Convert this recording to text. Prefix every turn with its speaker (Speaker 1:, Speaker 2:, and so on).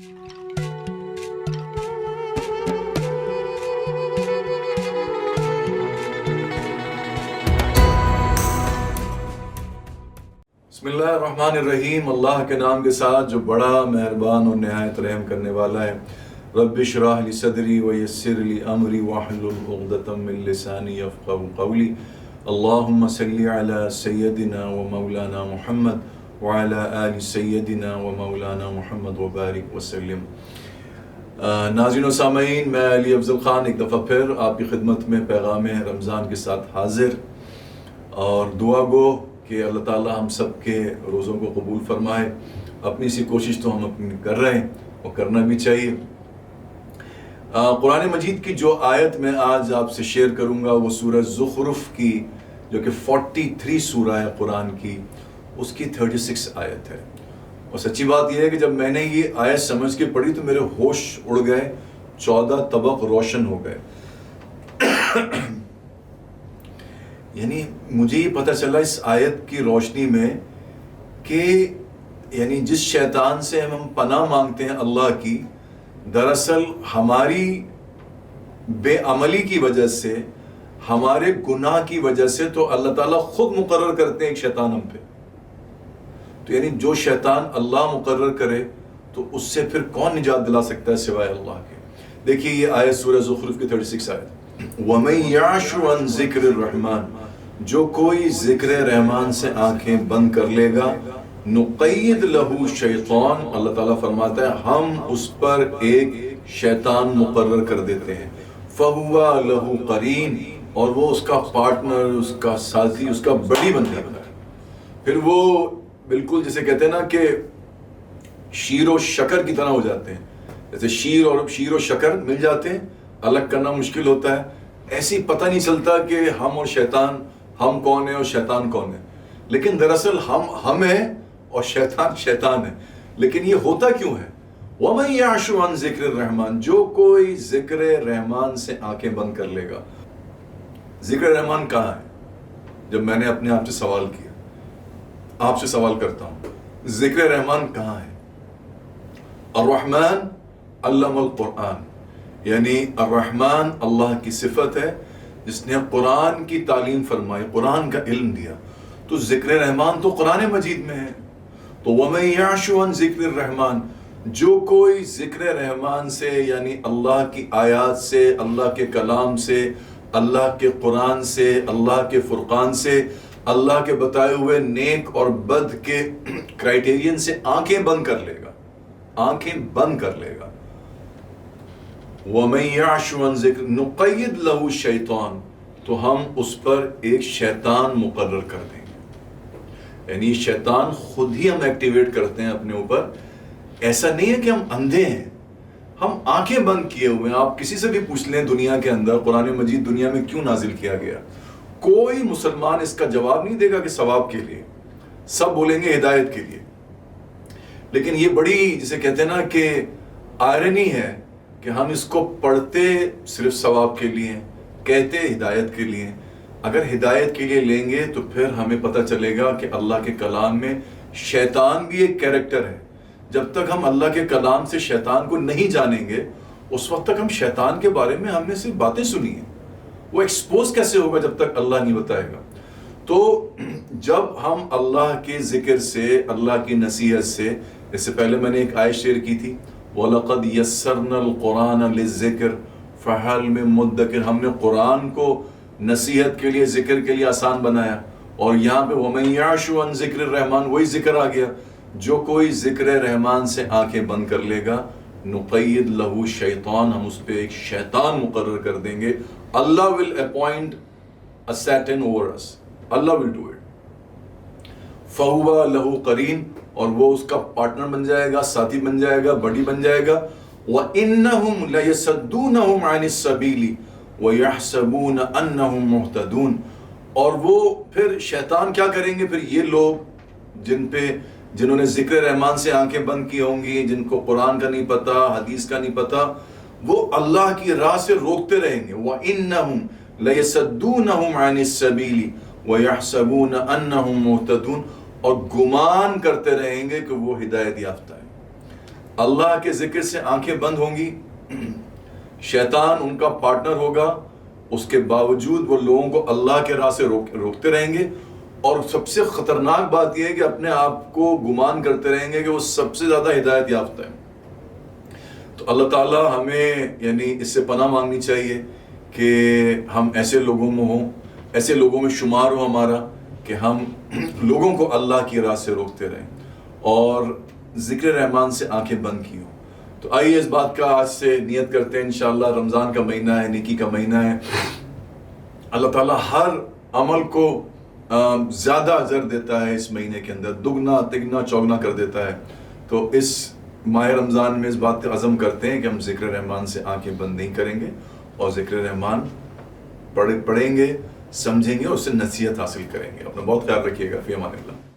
Speaker 1: बिस्मिल्लाहिर्रहमानिर्रहीम। अल्लाह के नाम के साथ जो बड़ा मेहरबान और नहायत रहम करने वाला है। रब्बि इश्रह ली सदरी व यस्सिर ली अमरी वहलुल उक़दतम मिन लिसानी यफ़क़हू क़ौली। अल्लाहुम्मा सल्लि अला सय्यदिना व मौलाना मुहम्मद व अला आलि सय्यदिना व मौलाना मुहम्मद व बारिक व सल्लिम। नाज़रीन व सामईन, मैं अली अफ़ज़ल ख़ान एक दफ़ा फिर आपकी खिदमत में पैगाम रमज़ान के साथ हाजिर और दुआ गो कि अल्लाह ताला हम सब के रोज़ों को कबूल फरमाए। अपनी सी कोशिश तो हम अपनी कर रहे हैं और करना भी चाहिए। कुरान मजीद की जो आयत मैं आज आपसे शेयर करूंगा वो सूरह ज़ुख़रुफ़ की, जो कि 43 सूरह है कुरान की, उसकी 36 आयत है। और सच्ची बात यह है कि जब मैंने ये आयत समझ के पढ़ी तो मेरे होश उड़ गए, 14 तबक रोशन हो गए। यानी मुझे ये पता चला इस आयत की रोशनी में कि यानी जिस शैतान से हम पनाह मांगते हैं अल्लाह की, दरअसल हमारी बेअमली की वजह से, हमारे गुनाह की वजह से तो अल्लाह ताला खुद मुकर्रर करते हैं एक शैतान हम पे। तो यानी जो शैतान अल्लाह मुकर्रर करे तो उससे फिर कौन निजात दिला सकता है सिवाय अल्लाह के। देखिए ये आयत सूरह ज़ुख़रुफ़ की 36 आयत। वमन याशु अन ज़िक्र रहमान, जो कोई ज़िक्र रहमान से आंखें बंद कर लेगा, नुक़य्यिद लहू शैतान, अल्लाह ताला फरमाता है हम उस पर एक शैतान मुकर्रर कर देते हैं। फ़हुवा लहू क़रीन, और वो उसका पार्टनर, उसका साथी, उसका बड़ी बन जाता है। फिर वो बिल्कुल जिसे कहते हैं ना कि शीर और शक्कर की तरह हो जाते हैं। जैसे शीर और शक्कर मिल जाते हैं, अलग करना मुश्किल होता है, ऐसी पता नहीं चलता कि हम और शैतान, हम कौन है और शैतान कौन है। लेकिन दरअसल हम हैं और शैतान शैतान है। लेकिन ये होता क्यों है? वमन याशु अन ज़िक्र रहमान, जो कोई ज़िक्र रहमान से आंखें बंद कर लेगा। ज़िक्र रहमान कहाँ है? जब मैंने अपने आप से सवाल किया, आपसे सवाल करता हूँ, ज़िक्र रहमान कहाँ है? अर्रहमान अल्लमल कुरान, यानी अर्रहमान अल्लाह की सिफत है जिसने कुरान की तालीम फरमाई, कुरान का इल्म दिया। तो ज़िक्र रहमान तो कुरान मजीद में है। तो वमन याशु अन ज़िक्र रहमान, जो कोई ज़िक्र रहमान से यानी अल्लाह की आयात से, अल्लाह के कलाम से, अल्लाह के कुरान से, अल्लाह के फुरकान से, अल्लाह के बताए हुए नेक और बद के क्राइटेरियन से आंखें बंद कर लेगा, आंखें बंद कर लेगा। वमन याशु अन ज़िक्र नुक़य्यिद लहू शैतान, तो हम उस पर एक शैतान मुकर्रर कर देंगे। यानी शैतान खुद ही हम एक्टिवेट करते हैं अपने ऊपर। ऐसा नहीं है कि हम अंधे हैं, हम आंखें बंद किए हुए हैं। आप किसी से भी पूछ लें दुनिया के अंदर कुरान मजीद दुनिया में क्यों नाजिल किया गया, कोई मुसलमान इसका जवाब नहीं देगा कि सवाब के लिए, सब बोलेंगे हिदायत के लिए। लेकिन ये बड़ी जिसे कहते हैं ना कि आयरनी है कि हम इसको पढ़ते सिर्फ सवाब के लिए, कहते हिदायत के लिए। अगर हिदायत के लिए लेंगे तो फिर हमें पता चलेगा कि अल्लाह के कलाम में शैतान भी एक कैरेक्टर है। जब तक हम अल्लाह के कलाम से शैतान को नहीं जानेंगे, उस वक्त तक हम शैतान के बारे में हमने सिर्फ बातें सुनी हैं, वो एक्सपोज कैसे होगा जब तक अल्लाह नहीं बताएगा। तो जब हम अल्लाह के जिक्र से, अल्लाह की नसीहत से, इससे पहले मैंने एक आयत शेयर की थी, वलक़द यस्सरनल कुरान लिज़्ज़िक्र फ़हल मिन मुद्दकिर, हमने कुरान को नसीहत के लिए, जिक्र के लिए आसान बनाया। और यहाँ पे वमन याशु अन ज़िक्र रहमान, वही जिक्र आ गया। जो कोई जिक्र रहमान से आंखें बंद कर लेगा, नुक़य्यिद लहू शैतान, हम उस पर एक शैतान मुकर्रर कर देंगे। Allah will appoint a Satan over us, Allah will do it. फ़हुवा लहू क़रीन, और वो उसका पार्टनर बन जाएगा, साथी बन जाएगा, बड़ी बन जाएगा। व इन्नहुम लयसद्दूनहुम अनिस सबीली व यहसबून अन्नहुम मुहतदून, और वो फिर शैतान क्या करेंगे, फिर ये लोग जिन्होंने जिक्र रहमान से आंखें बंद की होंगी, जिनको कुरान का नहीं पता, हदीस का नहीं पता, वो अल्लाह की राह से रोकते रहेंगे। व इन्नहुम लयसद्दूनहुम अनिस सबीली व यहसबून अन्नहुम मुहतदून, और गुमान करते रहेंगे कि वो हिदायत याफ्ता है। اللہ کے ذکر سے آنکھیں بند ہوں گی، شیطان ان کا پارٹنر ہوگا، اس کے باوجود وہ لوگوں کو اللہ کے راہ سے روکتے رہیں گے، اور سب سے خطرناک بات یہ ہے کہ اپنے آپ کو گمان کرتے رہیں گے کہ وہ سب سے زیادہ ہدایت یافتہ ہے۔ تو اللہ تعالیٰ ہمیں یعنی اس سے پناہ مانگنی چاہیے کہ ہم ایسے لوگوں میں ہوں، ایسے لوگوں میں شمار ہو ہمارا کہ ہم لوگوں کو اللہ کی راہ سے روکتے رہیں اور ذکر رحمان سے آنکھیں بند کی ہوں۔ تو آئیے اس بات کا آج سے نیت کرتے ہیں، انشاءاللہ رمضان کا مہینہ ہے، نیکی کا مہینہ ہے، اللہ تعالیٰ ہر عمل کو زیادہ اجر دیتا ہے، اس مہینے کے اندر دگنا تگنا چوگنا کر دیتا ہے۔ تو اس ماہ رمضان میں اس بات کا عزم کرتے ہیں کہ ہم ذکر رحمان سے آنکھیں بند نہیں کریں گے اور ذکر رحمان پڑھیں گے، سمجھیں گے اور اس سے نصیحت حاصل کریں گے۔ اپنا بہت خیال رکھیے گا، فی امان اللہ۔